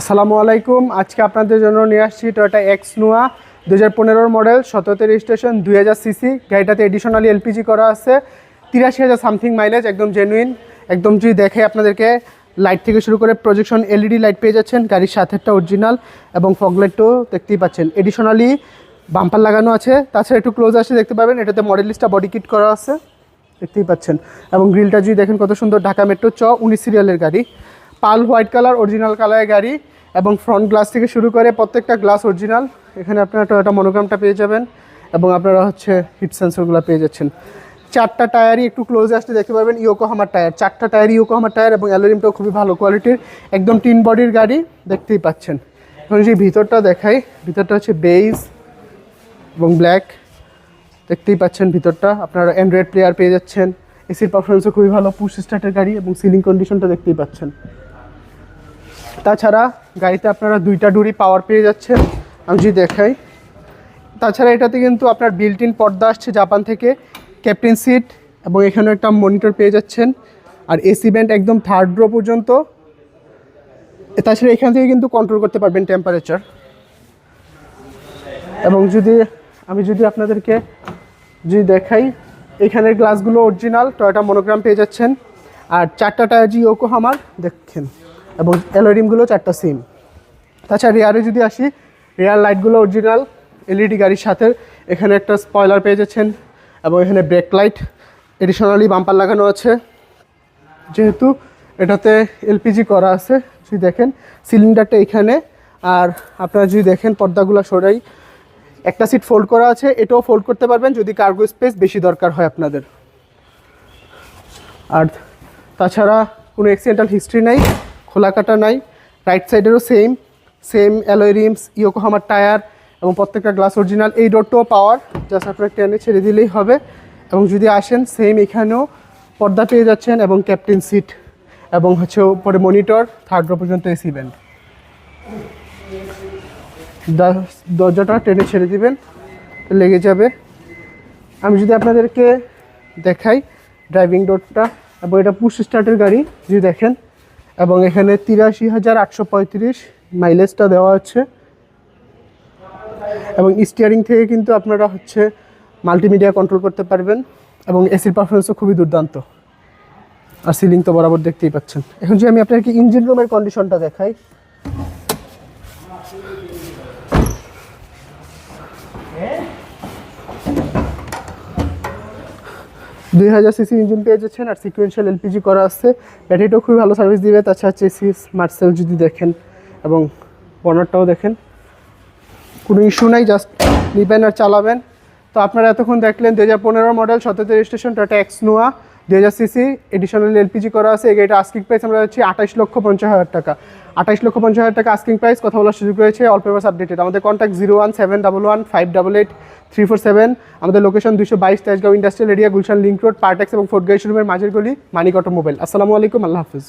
আসসালামু আলাইকুম। আজকে আপনাদের জন্য নিয়ে আসছি Toyota X Noah 2015 model, 17 registration, 2000 CC. গাড়িটাতে এডিশনালি এলপিজি করা আছে, 83,000 সামথিং মাইলেজ, একদম জেনুইন। একদম যদি দেখে আপনাদেরকে লাইট থেকে শুরু করে প্রজেকশন এলইডি লাইট পেয়ে যাচ্ছেন, গাড়ির সাথে একটা অরিজিনাল এবং ফগলাইটও দেখতেই পাচ্ছেন। এডিশনালি বাম্পার লাগানো আছে। তাছাড়া একটু ক্লোজ আসে দেখতে পাবেন, এটাতে মডেল লিস্টটা বডি কিট করা আছে, দেখতেই পাচ্ছেন। এবং গ্রিলটা যদি দেখেন কত সুন্দর, ঢাকা মেট্রো 19 সিরিয়ালের গাড়ি, পাল হোয়াইট কালার, অরিজিনাল কালারের গাড়ি। এবং ফ্রন্ট গ্লাস থেকে শুরু করে প্রত্যেকটা গ্লাস অরিজিনাল। এখানে আপনারা টয়োটা মনোগ্রামটা পেয়ে যাবেন এবং আপনারা হিট সেন্সরগুলো পেয়ে যাচ্ছেন। চারটা টায়ারই একটু ক্লোজে আসতে দেখতে পাবেন ইয়োকোহামার টায়ার, চারটা টায়ারই ইয়োকোহামার টায়ার এবং অ্যালুমিনিয়ামটাও খুবই ভালো কোয়ালিটির, একদম টিন বডির গাড়ি, দেখতেই পাচ্ছেন। এখন যে ভিতরটা দেখাই, ভিতরটা হচ্ছে বেজ এবং ব্ল্যাক, দেখতেই পাচ্ছেন। ভিতরটা আপনারা অ্যান্ড্রয়েড প্লেয়ার পেয়ে যাচ্ছেন, এসির পারফরমেন্সও খুবই ভালো, পুশ স্টার্টের গাড়ি এবং সিলিং কন্ডিশনটা দেখতেই পাচ্ছেন। তাছাড়া গাড়িতে আপনারা দুইটা ডুরি পাওয়ার পেয়ে যাচ্ছেন, আমি যদি দেখাই। তাছাড়া এটাতে কিন্তু আপনার বিল্ট ইন পর্দা আসছে জাপান থেকে, ক্যাপ্টেন সিট এবং এখানে একটা মনিটর পেয়ে যাচ্ছেন। আর এসি ব্যান্ড একদম থার্ড রো পর্যন্ত। তাছাড়া এখান থেকে কিন্তু কন্ট্রোল করতে পারবেন টেম্পারেচার। এবং আমি যদি আপনাদেরকে দেখাই, এখানের গ্লাসগুলো অরিজিনাল টয়োটা মনোগ্রাম পেয়ে যাচ্ছেন। আর চারটা টায়ার ইয়োকোহামার দেখেন, এবং অ্যালুমিনিয়ামগুলো চারটা সিম। তাছাড়া রিয়ারে যদি আসি, রিয়ার লাইটগুলো অরিজিনাল এলইডি গাড়ির সাথে। এখানে একটা স্পয়লার পেয়ে যাচ্ছেন এবং এখানে ব্রেক লাইট, এডিশনালি বাম্পার লাগানো আছে যেহেতু এটাতে এলপিজি করা আছে। যদি দেখেন সিলিন্ডারটা এখানে, আর আপনারা যদি দেখেন পর্দাগুলো সরাই, একটা সিট ফোল্ড করা আছে, এটাও ফোল্ড করতে পারবেন যদি কার্গো স্পেস বেশি দরকার হয় আপনাদের। আর তাছাড়া কোনো অ্যাক্সিডেন্টাল হিস্ট্রি নাই, খোলা কাটা নাই। রাইট সাইডেরও সেম অ্যালয় রিমস, ইয়োকোহামার টায়ার এবং প্রত্যেকটা গ্লাস অরিজিনাল। এই ডোরটাও পাওয়ার, জাস্ট আপনার টেনে ছেড়ে দিলেই হবে। এবং যদি আসেন সেম এখানেও পর্দা পেয়ে যাচ্ছেন এবং ক্যাপ্টেন সিট এবং উপরে মনিটর, থার্ড রো পর্যন্ত এসি ব্যান্ড। দরজাটা টেনে ছেড়ে দিবেন, লেগে যাবে। আমি যদি আপনাদেরকে দেখাই ড্রাইভিং ডোরটা, এবং এটা পুশ স্টার্টের গাড়ি যদি দেখেন, এবং এখানে 83,835 মাইলেজটা দেওয়া আছে। এবং স্টিয়ারিং থেকে কিন্তু আপনারা মাল্টিমিডিয়া কন্ট্রোল করতে পারবেন এবং এসির পারফরমেন্সও খুবই দুর্দান্ত। আর সিলিং তো বরাবর দেখতেই পাচ্ছেন। এখন যদি আমি আপনাকে ইঞ্জিন রুমের কন্ডিশনটা দেখাই, দুই 2000 সিসি ইঞ্জিন পেয়ে যাচ্ছেন আর সিকুয়েন্সিয়াল এলপিজি করা আছে। ব্যাটারিটাও খুবই ভালো সার্ভিস দিবে। তাছাড়া চেসিস মার্সেল যদি দেখেন এবং বনারটাও দেখেন, কোনো ইস্যু নাই, জাস্ট নিবেন আর চালাবেন। তো আপনারা এতক্ষণ দেখলেন 2015 মডেল, 17 রেজিস্ট্রেশন টয়োটা এক্স নোয়া, 2000 সিসি, এডিশনাল এলপিজি করা আছে। এই গাড়িটা আস্কিং প্রাইস আমরা হচ্ছে 28,50,000 টাকা। 28,50,000 টাকা আস্কিং প্রাইস। কথা বলার সুযোগ রয়েছে, অল পেপারস আপডেটেড। আমাদের কন্ট্যাক্ট 017115888 আমাদের location 222 Tejgaon industrial area, Gulshan link road, Partex এবং ফোর্ট গাড়ি শোরুমের মাঝের গলি, মানিক অটোমোবাইল। আসসালামু আলাইকুম, আল্লাহ হাফিজ।